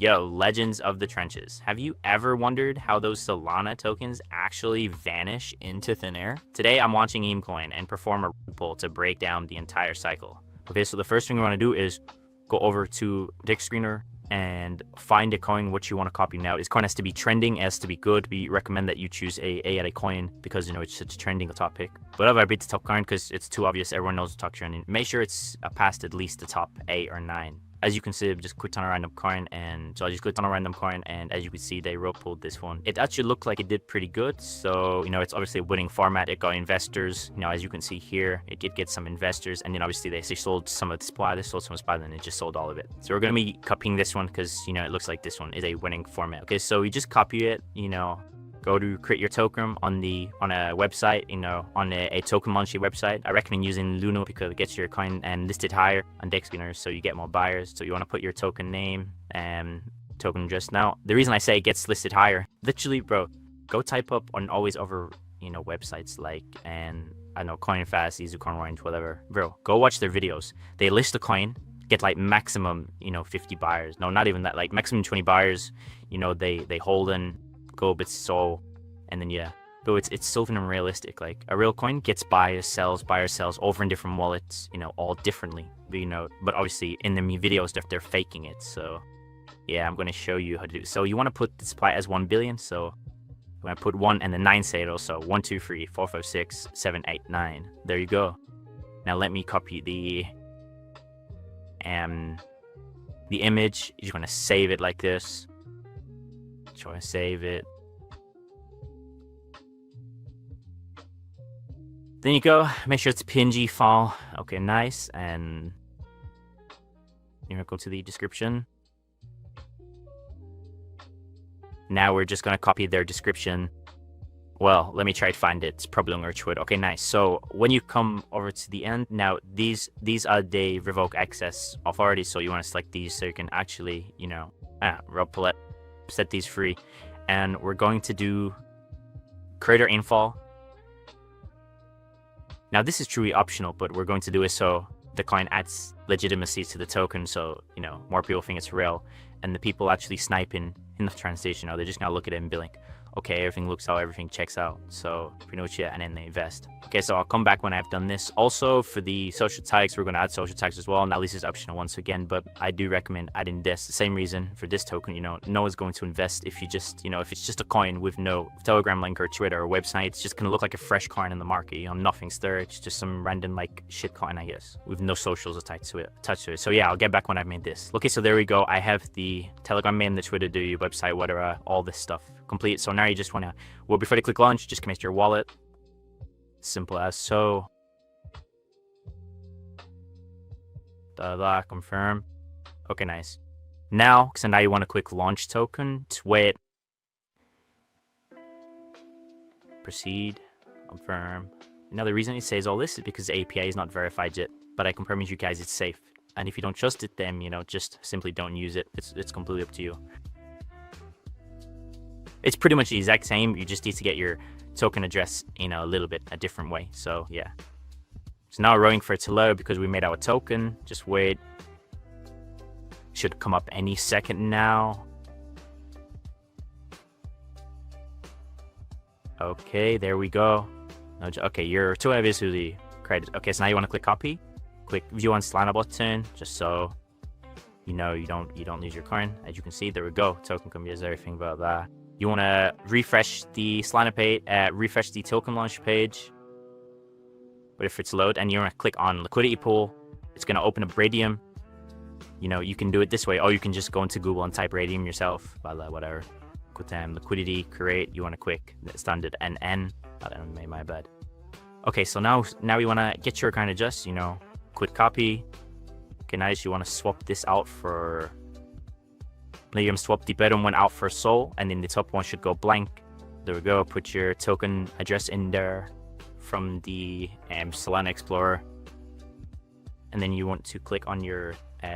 Yo, Legends of the Trenches. Have you ever wondered how those Solana tokens actually vanish into thin air? Today, I'm launching Emecoin and perform a poll to break down the entire cycle. Okay, so the first thing we want to do is go over to Dick Screener and find a coin which you want to copy. Now, this coin has to be trending, it has to be good. We recommend that you choose a coin because, you know, it's such a trending top pick. Whatever, I beat the top coin because it's too obvious. Everyone knows the top trending. Make sure it's past at least the top 8 or 9. As you can see, I just clicked on a random coin, and so I just clicked on a random coin, and as you can see, they rope pulled this one. It actually looked like it did pretty good, so, you know, it's obviously a winning format. It got investors, you know, as you can see here, it did get some investors, and then obviously they sold some of the supply, they sold some supply, and it just sold all of it. So we're going to be copying this one because, you know, it looks like this one is a winning format. Okay, so we just copy it, you know, go to create your token on a website, you know, on a token launching website. I recommend using Luna because it gets your coin and listed higher on Dick Screener, so you get more buyers. So you want to put your token name and token address. Now, the reason I say it gets listed higher, literally, bro, go type up on always over, you know, websites like, and I know CoinFast, EasyCoin Range, whatever. Bro, go watch their videos. They list a coin, get like maximum, you know, 50 buyers. No, not even that, like maximum 20 buyers. You know, they hold in, go a bit so, and then yeah, but it's so unrealistic. Like a real coin gets buyers sells over in different wallets, you know, all differently, but, you know, but obviously in the videos they're faking it. So yeah, I'm going to show you how to do. So you want to put the supply as 1 billion. So when I put 1 and the 9 saddle, so 1 2 3 4 5 6 7 8 9, there you go. Now let me copy the image. You're going to save it like this. Try to save it. Then you go, make sure it's PNG file. Okay, nice. And you're gonna go to the description. Now we're just gonna copy their description. Well, let me try to find it. It's probably on Archwood. Okay, nice. So when you come over to the end, now these are the revoke access authorities. So you want to select these so you can actually, you know, set these free. And we're going to do creator info. Now this is truly optional, but we're going to do it so the coin adds legitimacy to the token, so, you know, more people think it's real, and the people actually sniping in the translation, you know, they're just gonna look at it and be like, okay, everything looks out, everything checks out, so pretty much yeah, and then they invest. Okay, so I'll come back when I've done this. Also for the social tags, we're going to add social tags as well. Now this is optional once again, but I do recommend adding this. The same reason for this token, you know, no one's going to invest if you just, you know, if it's just a coin with no Telegram link or Twitter or website, it's just going to look like a fresh coin in the market, you know, nothing's there, it's just some random like shit coin, I guess, with no socials attached to it. So yeah, I'll get back when I've made this. Okay, so there we go. I have the Telegram main, the Twitter, the website, whatever, all this stuff complete. So now you just want to, well, before you click launch, just commit to your wallet. Simple as so. Confirm. Okay, nice. Now, so now you want to click launch token. Wait. Proceed. Confirm. Now the reason it says all this is because the API is not verified yet, but I can promise you guys it's safe. And if you don't trust it, then, you know, just simply don't use it. It's completely up to you. It's pretty much the exact same. You just need to get your token address in a little bit a different way. So yeah. So now we're waiting for it to load because we made our token. Just wait. Should come up any second now. Okay, there we go. Okay, your token is the credit. Okay, so now you want to click copy. Click view on Solana button, just so you know you don't lose your coin. As you can see, there we go. Token can be everything about that. You want to refresh the Solana page, refresh the token launch page. Wait for it to load, and you're going to click on liquidity pool. It's going to open up Radium. You know, you can do it this way, or you can just go into Google and type Radium yourself. Whatever. With liquidity, create. You want to click the standard NN. I made my bad. Okay, so now you want to get your account adjust. You know, quit copy. Okay, nice. You want to swap this out for. You swap the bottom one out for Sol, and then the top one should go blank. There we go. Put your token address in there from the Solana Explorer, and then you want to click on your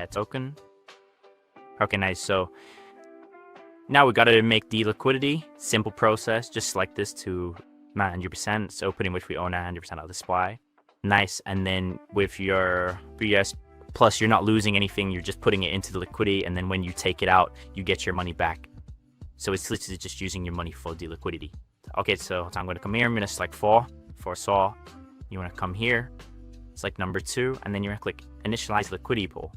token. Okay, nice. So now we got to make the liquidity. Simple process. Just select this to 900%. So pretty much we own 900% of the supply. Nice. And then with your Plus, you're not losing anything. You're just putting it into the liquidity, and then when you take it out, you get your money back. So it's literally just using your money for the liquidity. Okay, so I'm going to come here. I'm going to select for Sol. You want to come here, select number 2, and then you're going to click initialize liquidity pool.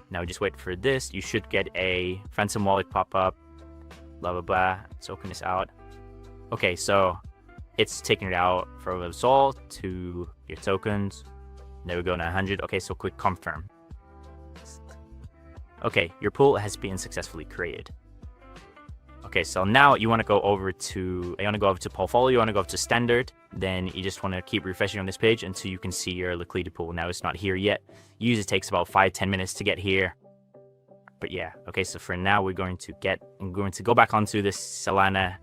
Now just wait for this. You should get a Phantom wallet pop up. Blah blah blah. Let's open this out. Okay, so it's taking it out from Sol to your tokens. There we go, now 100. Okay, so click confirm. Okay, your pool has been successfully created. Okay, so now you want to go over to portfolio, you want to go up to standard, then you just want to keep refreshing on this page until you can see your liquidity pool. Now it's not here yet. Usually it takes about 5-10 minutes to get here. But yeah, okay, so for now I'm going to go back onto this Solana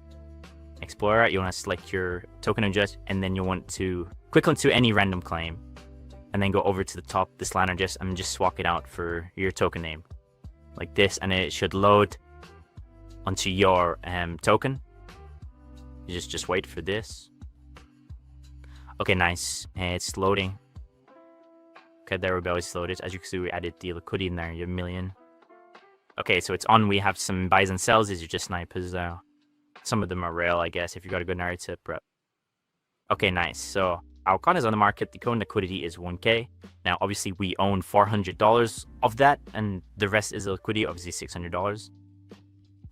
Explorer. You want to select your token address, and then you want to click onto any random claim, and then go over to the top, the Solana address, and just swap it out for your token name. Like this, and it should load onto your token. You just wait for this. Okay, nice. And it's loading. Okay, there we go, it's loaded. As you can see, we added the liquidity in there, your million. Okay, so it's on. We have some buys and sells. These are just snipers. Some of them are real, I guess, if you got a good narrative, bro. Okay, nice. So our coin is on the market. The current liquidity is 1K. Now, obviously, we own $400 of that, and the rest is the liquidity, obviously $600.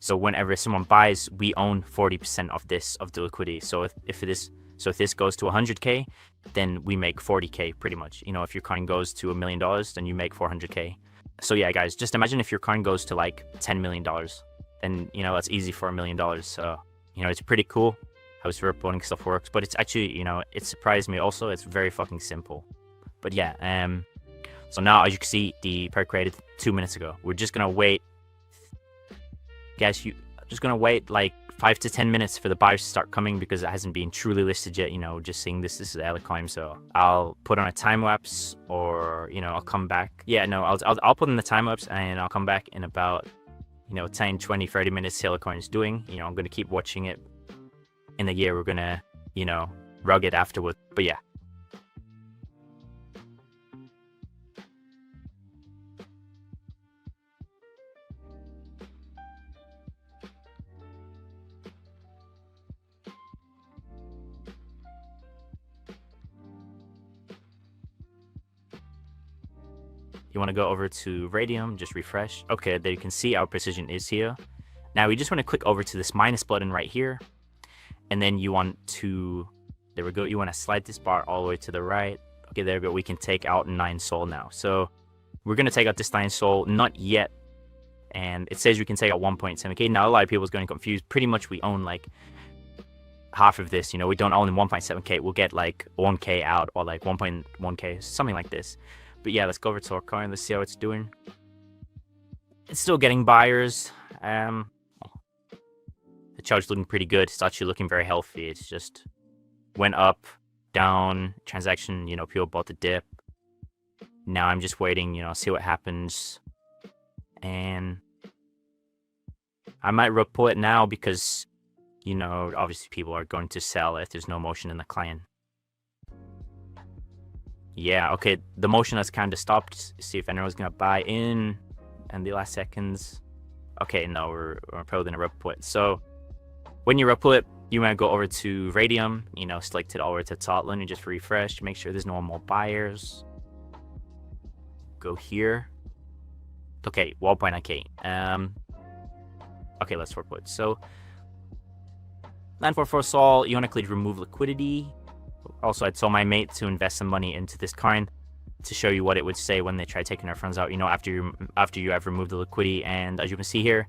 So whenever someone buys, we own 40% of the liquidity. So if this goes to 100K, then we make 40K pretty much. You know, if your coin goes to $1 million, then you make 400K. So yeah, guys, just imagine if your coin goes to like $10 million, then, you know, that's easy for $1 million. So, you know, it's pretty cool how this reporting stuff works, but it's actually, you know, it surprised me also. It's very fucking simple. But yeah, so now as you can see, the pair created 2 minutes ago. We're just gonna wait. Guys, just gonna wait like 5 to 10 minutes for the buyers to start coming, because it hasn't been truly listed yet. You know, just seeing this is Alicoin, so I'll put on a time lapse, or, you know, I'll come back. Yeah, no, I'll put in the time lapse, and I'll come back in about, you know, 10, 20, 30 minutes. Alicoin is doing. You know, I'm gonna keep watching it. In a year, we're gonna, you know, rug it afterward. But yeah. You want to go over to Radium, just refresh. Okay, there you can see our precision is here. Now we just want to click over to this minus button right here. And then you want to, there we go, you want to slide this bar all the way to the right. Okay, there we go, we can take out 9 Sol now. So we're going to take out this 9 Sol, not yet. And it says we can take out 1.7K. Now a lot of people is going to confuse. Pretty much we own like half of this, you know, we don't own 1.7K. We'll get like 1K out, or like 1.1K, something like this. But yeah, let's go over to our coin. Let's see how it's doing. It's still getting buyers. The chart's looking pretty good. It's actually looking very healthy. It's just went up, down, transaction, you know, people bought the dip. Now I'm just waiting, you know, see what happens. And I might report it now because, you know, obviously people are going to sell if there's no motion in the client. Yeah, okay, the motion has kind of stopped. See if anyone's gonna buy in the last seconds. Okay, no, we're probably gonna report. So when you report, you want to go over to Radium, you know, select it all over to the top. Let me just refresh, make sure there's no more buyers. Go here. Okay, 1.9K. Okay, let's report. So 944 Sol, you want to click remove liquidity. Also, I told my mate to invest some money into this coin to show you what it would say when they try taking their funds out, you know, after you have removed the liquidity. And as you can see here,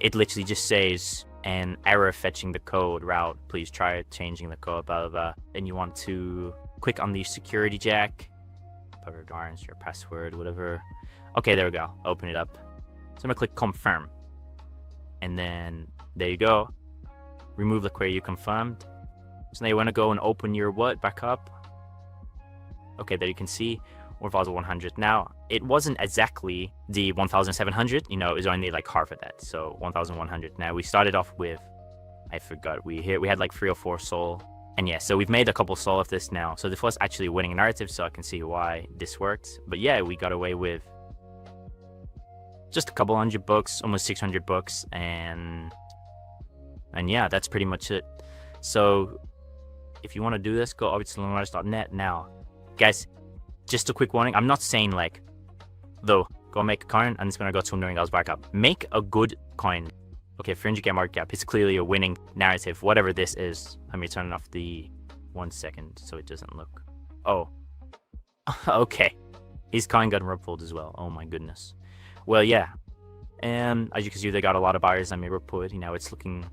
it literally just says an error fetching the code route. Please try changing the code, blah, blah, blah. Then you want to click on the security jack. Put your password, whatever. Okay, there we go. Open it up. So I'm going to click confirm. And then there you go. Remove the query you confirmed. So now you want to go and open your what back up. Okay, there you can see 1,100. Now, it wasn't exactly the 1,700, you know, it was only like half of that. So 1,100. Now we started off with, I forgot, we had like 3 or 4 Sol. And yeah, so we've made a couple solve of this now. So this was actually a winning narrative, so I can see why this worked. But yeah, we got away with just a couple hundred bucks, almost 600 bucks, and yeah, that's pretty much it. So if you want to do this, go over to lauchsolona.net now. Guys, just a quick warning, I'm not saying like, though, go make a coin and it's gonna go to $1 million market cap. Make a good coin. Okay, 300k market cap, it's clearly a winning narrative, whatever this is. Let me turn off the 1 second so it doesn't look. Oh, okay. His coin got rug pulled as well. Oh my goodness. Well, yeah. And as you can see, they got a lot of buyers. I mean, rug pulled. You know, it's looking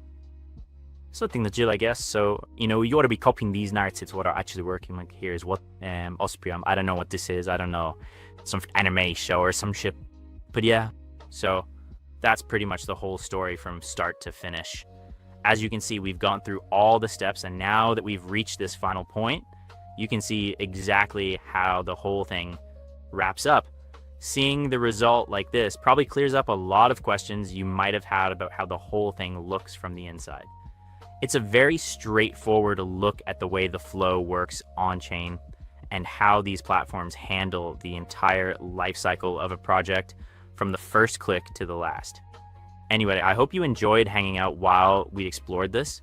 legit, I guess. So, you know, you ought to be copying these narratives, what are actually working. Like, here's what Osprey, I don't know what this is. I don't know, some anime show or some shit. But yeah, so that's pretty much the whole story from start to finish. As you can see, we've gone through all the steps, and now that we've reached this final point, you can see exactly how the whole thing wraps up. Seeing the result like this probably clears up a lot of questions you might have had about how the whole thing looks from the inside. It's a very straightforward look at the way the flow works on-chain and how these platforms handle the entire life cycle of a project from the first click to the last. Anyway, I hope you enjoyed hanging out while we explored this.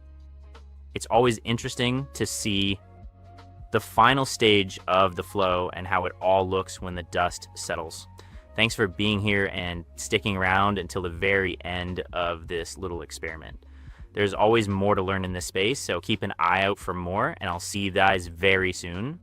It's always interesting to see the final stage of the flow and how it all looks when the dust settles. Thanks for being here and sticking around until the very end of this little experiment. There's always more to learn in this space, so keep an eye out for more, and I'll see you guys very soon.